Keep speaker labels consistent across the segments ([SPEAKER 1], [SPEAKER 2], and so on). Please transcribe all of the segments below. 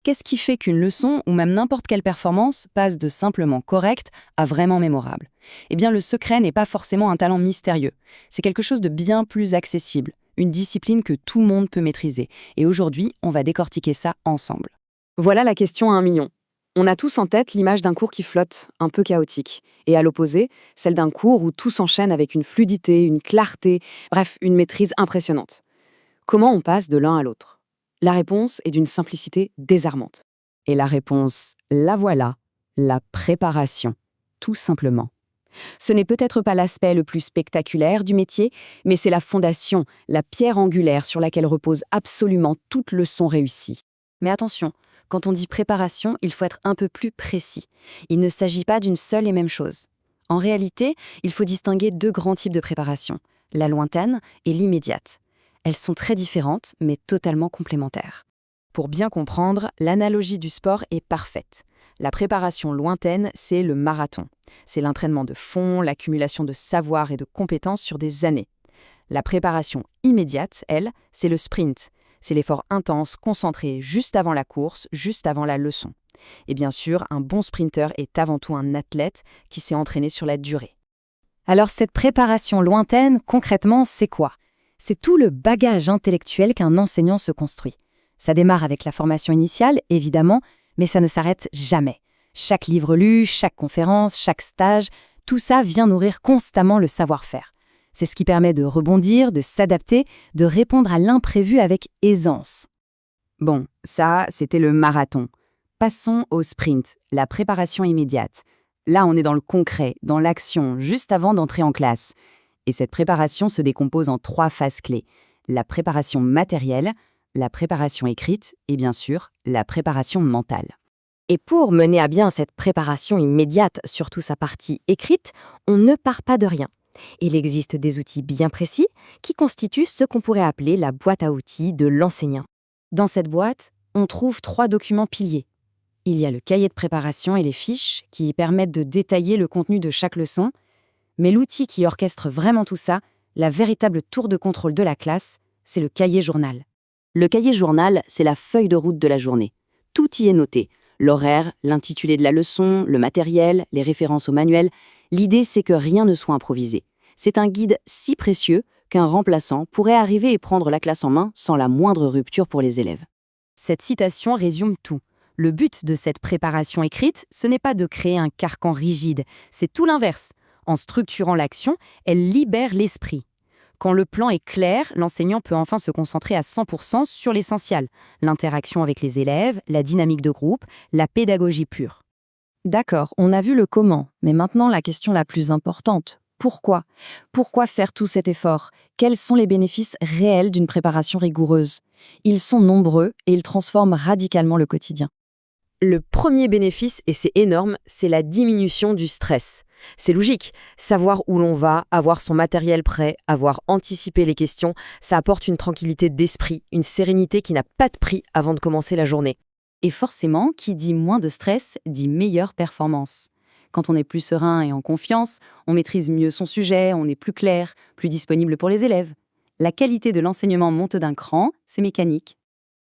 [SPEAKER 1] Qu'est-ce qui fait qu'une leçon ou même n'importe quelle performance passe de simplement correct à vraiment mémorable? Eh bien, le secret n'est pas forcément un talent mystérieux. C'est quelque chose de bien plus accessible, une discipline que tout le monde peut maîtriser. Et aujourd'hui, on va décortiquer ça ensemble.
[SPEAKER 2] Voilà la question à 1 million. On a tous en tête l'image d'un cours qui flotte, un peu chaotique, et à l'opposé, celle d'un cours où tout s'enchaîne avec une fluidité, une clarté, bref, une maîtrise impressionnante. Comment on passe de l'un à l'autre? La réponse est d'une simplicité désarmante.
[SPEAKER 1] Et la réponse, la voilà, la préparation, tout simplement. Ce n'est peut-être pas l'aspect le plus spectaculaire du métier, mais c'est la fondation, la pierre angulaire sur laquelle repose absolument toute leçon réussie. Mais attention, quand on dit préparation, il faut être un peu plus précis. Il ne s'agit pas d'une seule et même chose. En réalité, il faut distinguer deux grands types de préparation, la lointaine et l'immédiate. Elles sont très différentes, mais totalement complémentaires. Pour bien comprendre, l'analogie du sport est parfaite. La préparation lointaine, c'est le marathon. C'est l'entraînement de fond, l'accumulation de savoir et de compétences sur des années. La préparation immédiate, elle, c'est le sprint. C'est l'effort intense, concentré, juste avant la course, juste avant la leçon. Et bien sûr, un bon sprinter est avant tout un athlète qui s'est entraîné sur la durée. Alors cette préparation lointaine, concrètement, c'est quoi? C'est tout le bagage intellectuel qu'un enseignant se construit. Ça démarre avec la formation initiale, évidemment, mais ça ne s'arrête jamais. Chaque livre lu, chaque conférence, chaque stage, tout ça vient nourrir constamment le savoir-faire. C'est ce qui permet de rebondir, de s'adapter, de répondre à l'imprévu avec aisance. Bon, ça, c'était le marathon. Passons au sprint, la préparation immédiate. Là, on est dans le concret, dans l'action, juste avant d'entrer en classe. Et cette préparation se décompose en 3 phases clés. La préparation matérielle, la préparation écrite et bien sûr, la préparation mentale.
[SPEAKER 3] Et pour mener à bien cette préparation immédiate, surtout sa partie écrite, on ne part pas de rien. Il existe des outils bien précis qui constituent ce qu'on pourrait appeler la boîte à outils de l'enseignant. Dans cette boîte, on trouve 3 documents piliers. Il y a le cahier de préparation et les fiches qui permettent de détailler le contenu de chaque leçon, mais l'outil qui orchestre vraiment tout ça, la véritable tour de contrôle de la classe, c'est le cahier journal.
[SPEAKER 1] Le cahier journal, c'est la feuille de route de la journée. Tout y est noté. L'horaire, l'intitulé de la leçon, le matériel, les références au manuel. L'idée, c'est que rien ne soit improvisé. C'est un guide si précieux qu'un remplaçant pourrait arriver et prendre la classe en main sans la moindre rupture pour les élèves. Cette citation résume tout. Le but de cette préparation écrite, ce n'est pas de créer un carcan rigide, c'est tout l'inverse. En structurant l'action, elle libère l'esprit. Quand le plan est clair, l'enseignant peut enfin se concentrer à 100% sur l'essentiel, l'interaction avec les élèves, la dynamique de groupe, la pédagogie pure. D'accord, on a vu le comment, mais maintenant la question la plus importante. Pourquoi? Pourquoi faire tout cet effort? Quels sont les bénéfices réels d'une préparation rigoureuse? Ils sont nombreux et ils transforment radicalement le quotidien.
[SPEAKER 2] Le premier bénéfice, et c'est énorme, c'est la diminution du stress. C'est logique, savoir où l'on va, avoir son matériel prêt, avoir anticipé les questions, ça apporte une tranquillité d'esprit, une sérénité qui n'a pas de prix avant de commencer la journée.
[SPEAKER 1] Et forcément, qui dit moins de stress, dit meilleure performance. Quand on est plus serein et en confiance, on maîtrise mieux son sujet, on est plus clair, plus disponible pour les élèves. La qualité de l'enseignement monte d'un cran, c'est mécanique.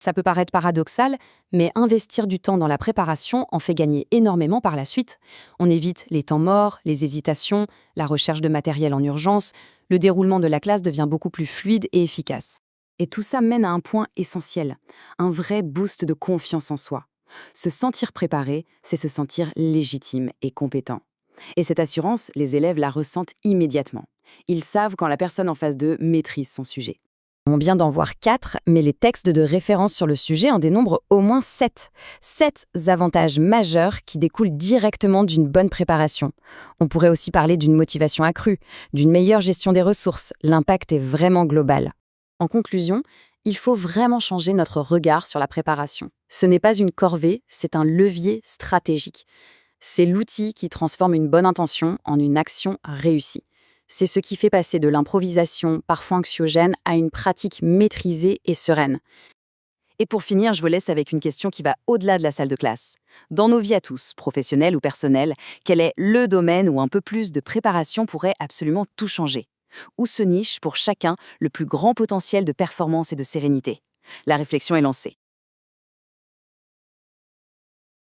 [SPEAKER 1] Ça peut paraître paradoxal, mais investir du temps dans la préparation en fait gagner énormément par la suite. On évite les temps morts, les hésitations, la recherche de matériel en urgence. Le déroulement de la classe devient beaucoup plus fluide et efficace. Et tout ça mène à un point essentiel, un vrai boost de confiance en soi. Se sentir préparé, c'est se sentir légitime et compétent. Et cette assurance, les élèves la ressentent immédiatement. Ils savent quand la personne en face d'eux maîtrise son sujet. On vient d'en voir 4, mais les textes de référence sur le sujet en dénombrent au moins 7. 7 avantages majeurs qui découlent directement d'une bonne préparation. On pourrait aussi parler d'une motivation accrue, d'une meilleure gestion des ressources. L'impact est vraiment global. En conclusion, il faut vraiment changer notre regard sur la préparation. Ce n'est pas une corvée, c'est un levier stratégique. C'est l'outil qui transforme une bonne intention en une action réussie. C'est ce qui fait passer de l'improvisation, parfois anxiogène, à une pratique maîtrisée et sereine. Et pour finir, je vous laisse avec une question qui va au-delà de la salle de classe. Dans nos vies à tous, professionnelles ou personnelles, quel est le domaine où un peu plus de préparation pourrait absolument tout changer? Où se niche pour chacun le plus grand potentiel de performance et de sérénité? La réflexion est lancée.